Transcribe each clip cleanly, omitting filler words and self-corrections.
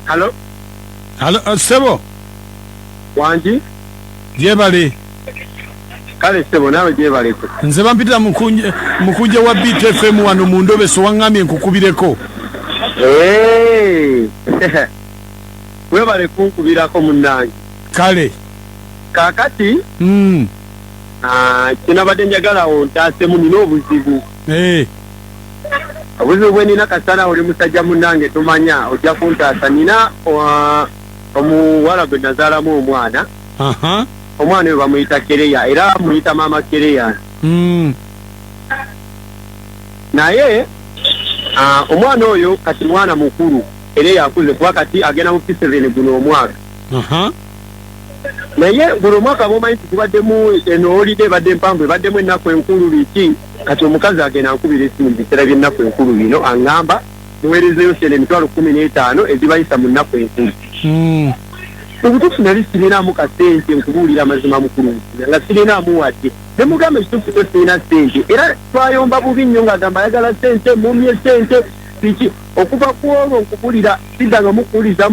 Halo. Halo, sebo. Wanji. Jebali. Kale sebo nawe jebali. Nze bampita mukunje wa Beat FM wano mu Ndobe so wangamye nkukubireko. Webale kunkubirako munnange. Kale. Kakati. Kinabadde njagala ontaasemu nina obuzibu. Obuzibu bwe nina kasana oli musajja munnange tumanya ojja kuntaasa nina omuwala gwe nazaalamu omwana. Omwana we bamuyita Kereya era muyita maama Kereya. Naye omwana oyo kati mwana mukulu era yakuze kuba kati agenda mu P7 guno omwaka. Naye guno omwaka bomanyi tubaddemu eno holiday badde mpanvu baddemu ennaku enkulu biki kati omukazi agenda nkubira esimu biseera by'ennaku enkulu bino aŋŋamba muweerezeyo sente emitwalo 15 ezibayisa mu nnaku enkulu. Obutuufu nali sirinamu kasente nkubuulira amazima mukulu nga sirinamu wadde ne mugamba ekituufu kyo sirina sente era twayomba bubi nnyo ng'agamba ayagala sente mumye sente biki okuva ku olwo nkubulira siddanga mukuwuliza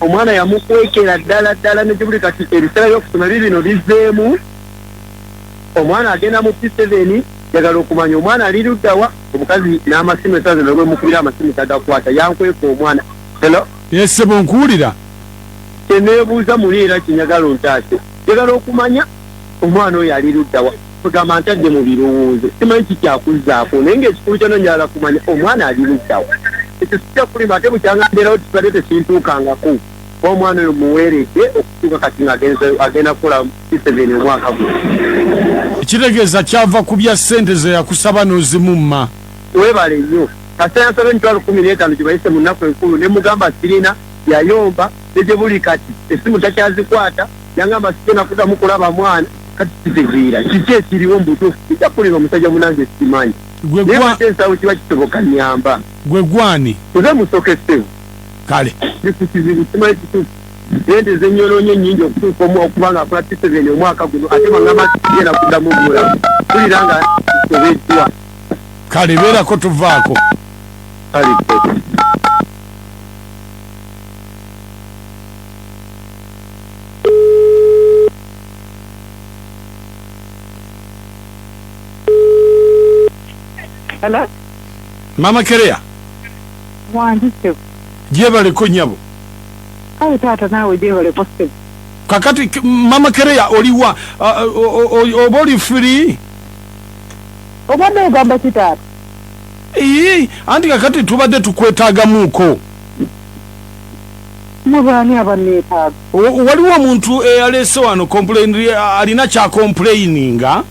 omwana yamukwekera ddala ne gibuli kati ebiseera by'okusoma bino bizzeemu omwana agenda mu P7 yagala okumanya omwana ali luddawa omukazi n'amasimu esaze nagwe mukubira amasimu tagakwata yankweka omwana. Hello? Yesebo nkuwulira. Nebuuza muli era kinyagala ontaase yagala okumanya omwana oyo ali luddawa kugamba ntadde mu birowoozo simanyi kikyakuzzaako naye ng'ekikulu kyonna njagala kumanya omwana ali luddawa ekyo sijja kulima ate bukyangandeerawo tukibadde tekintuukangako omwana oyo muweeredde okutuuka kati ng'agenda kukola P7 omwaka guno. Ekitegeeza kyava ku bya ssente ze yakusaba n'ozimumma. Weebale nnyo kasita yansaba emitwalo 15 gye bayise mu nnaku enkulu ne mugamba sirina yayomba ne buli kati esimu takyazikwata yangamba sikena kudamu kulaba mwana kati kitegeera kiki ekiriwo mbutuufu kijja kulima omusajja munange simanyi ensawo kiba kisoboka nyamba gwe gwani tuze musokeseo kale nikukizibu simanyi kituufu sente zenyolonye nnyingi okutuuka okubanga akola P7 omwaka guno ate bangamba kigenda kuddamu bulamu tulira nga sobeddwa kale beerako tuvaako kale. Hello? Mama Kereya. Wandise. Jebaleko nyabo. Ayo tata nawe jebaleko sebo. Kakati Mama Kereya oliwa oboli free. Obadde ogamba kitata. Anti kakati tubadde tukwetaaga muko. Mubani abaneetaaga. Waliwo omuntu eyaleese wano alina kya complaininga.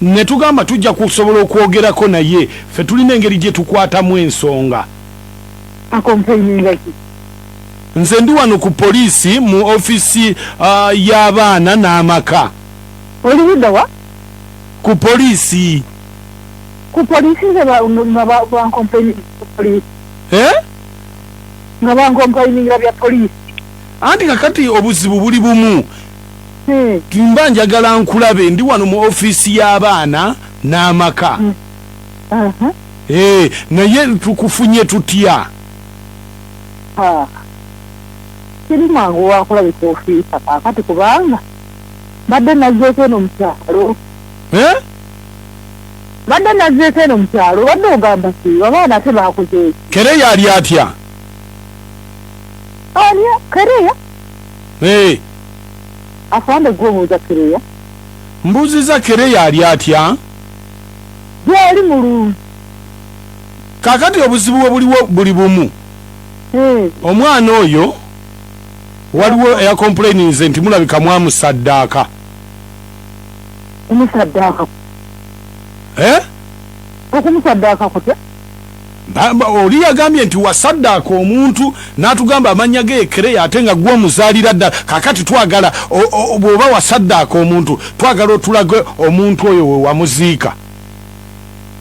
Ne tugamba tujja kusobola okwogerako naye ffe tulina engeri gye tukwatamu ensonga. Nze ndi wano ku poliisi mu ofisi y'abaana n'amaka. Olibudda wa? Ku poliisi. Ku poliisi nga bankomplaininga nga bankomplaininga bya poliisi. Anti kakati obuzibu buli bumu. Kimba njagala nkulabe ndi wano mu ofisi y'abaana n'amaka. Naye tukufunye tutya? Kiri mangu wakulabika ofiisa kakati kubanga badde nazzeeko eno mu kyalo. Badde nazzeeko eno mu kyalo badde ogamba si abaana ate baakuze eki. Kereya ali atya? Kereya? Afande gwobuuza Kereya. Mbuuziza Kereya ali atya? Gyali mulungi. Kakati obuzibu bwe buliwo buli bumu. Omwana oyo waliwo eyakomplaininze nti mulabika mwamusaddaaka. Omusaddaaka? Okumusaddaaka kutya? Oli yagambye nti wasaddaaka omuntu n'atugamba amannya ge Kereya ate nga gwe omuzaalira ddala. Kakati twagala bw'oba wasaddaaka omuntu twagala otulage omuntu oyo we wamuziika.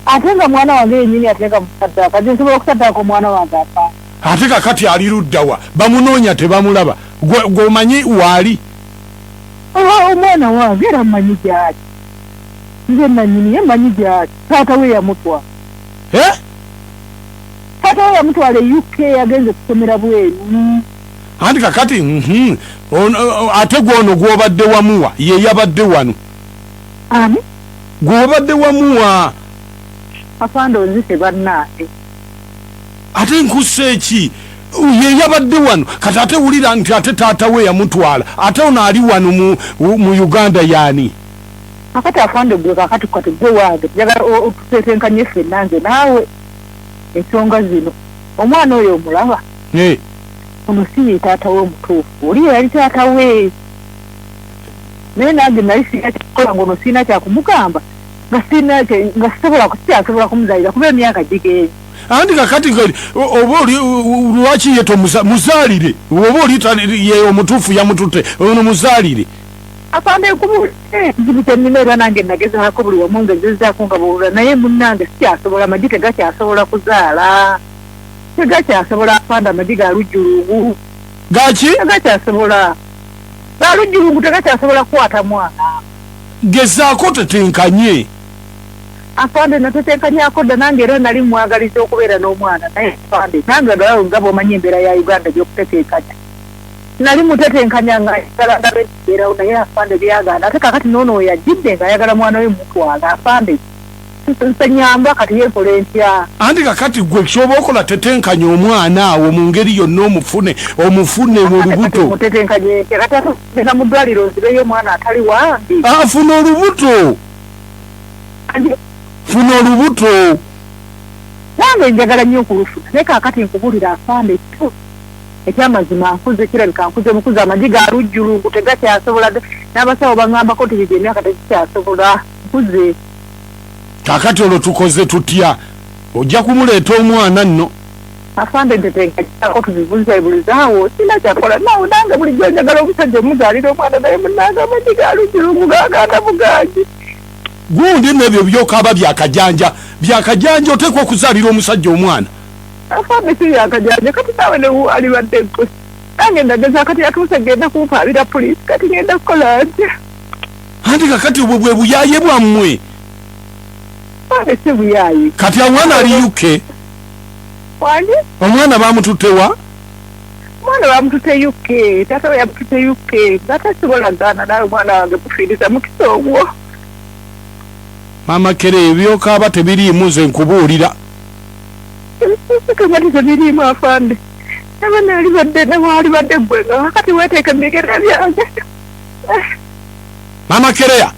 Ate nga mwana wange yennyini ate nga musaddaaka nze nsobola okusaddaaka omwana wange afa. Ate kakati ali luddawa bamunoonya tebamulaba gw'omanyi waali? Omwana wange era mmanyi gy'ali. Nze nannyini ye mmanyi gy'ali taata we yamutwala. taata we yamutwala UK yagenze kusomera bweru. Andi kakati ate gwono gwobadde wamuwa ye yabadde wano. Ani? Gwobadde wamuwa. Afande onzise bannange. Ate nkuse eki ye yabadde wano kati ate wulira nti ate taata we yamutwala ate ono ali wano mu Uganda yani. Akati afande gwe kakati kati gwe wange njagala otutetenkanye ffenna nze naawe ensonga zino. Omwana oyo omulaba. Ono si taata we omutuufu oli yali taata we. Naye nange nali sina kyakukola ng'ono sina kyakumugamba nga sisobola kumuzaalira kuba emyaka gigenda. Andi kakati oba oli lwaki yeto muzaalire oba oli ye omutuufu yamutute ono muzaalire. Afande kubuulize ennima era nange nagezaako buli wamu ngezezaako nga bwolula naye munnange sikyasobola amagi tegakyasobola kuzaala. Tegakyasobola afande amagi ga lujjulungu. Gaki? Tegakyasobola. Ga lujjulungu tegakyasobola kukwata mwana. Gezaako tetenkanye. Afande natetenkanyako dda nange era nali mwagaliza okubeera n'omwana naye afande nange dalawo nga bw'omanyi embeera ya Uganda gy'okutetenkanya. Nali mutetenkanya nga ayagala ndaba ekibeerawo naye afande byagaana ate kakati noono we yajjidde ng'ayagala mwana we mutwala afande. Nsenyamba kati yeekola ntya. Andi kakati gwe ky'oba okola tetenkanya omwana awo mu ngeri yonna omufune mu lubuto. Mutetenkanye kati atugenda mu ddwaliro nzibeyo omwana atali wange. Funa olubuto. Funa olubuto. Nange njagala nnyo okulufuna naye kaakati nkubulira afande ekyamazima nkuze kirabika nkuze mukuze amagi ga lujjulungu tegakyasobola n'abasawo baŋŋambako nti bigye emyaka tegikyasobola nkuze. Kakati olwo tukoze tutya ojja kumuleeta omwana nno. Afande ntetenkanyako tubibulizaawo sina kyakola nawe nange bulijjo njagala omusajja omuzaalira omwana naye munnange amagi ga lujjulungu gaganda bugangi. Gundi nebyo byokaaba byakajanja oteekwa okuzaalira omusajja omwana. Afande si byakajanja kati naawe ne alibadde nkosi nange ndageza kati yatuuse genda kumpaabira poliisi kati ngenda kukola ntya. Andi kakati obwo bwe buyaaye bwammwe. Afande si buyaaye. Kati omwana ali UK. Wani? Omwana bamututte wa? Omwana bamututte UK taata we yamututte UK ngatasobola gaana nawe omwana wange mufiiriza mukisa ogwo. Mama Kere ebyokaaba tebiriimu nze nkubuulira. Sikagati tebiriimu afande. Naba alibadde newalibadde ggwe nga wakati weeteeka ebigere byange. Mama Kereya.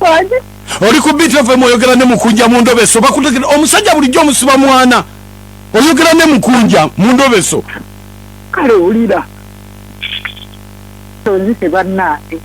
Wani? Oli ku BTFM oyogera ne mukunja mu ndobeso bakutegera omusajja bulijjo omusiba mwana. Oyogera ne mukunja mu ndobeso. Kale olira. Tonzise bannange.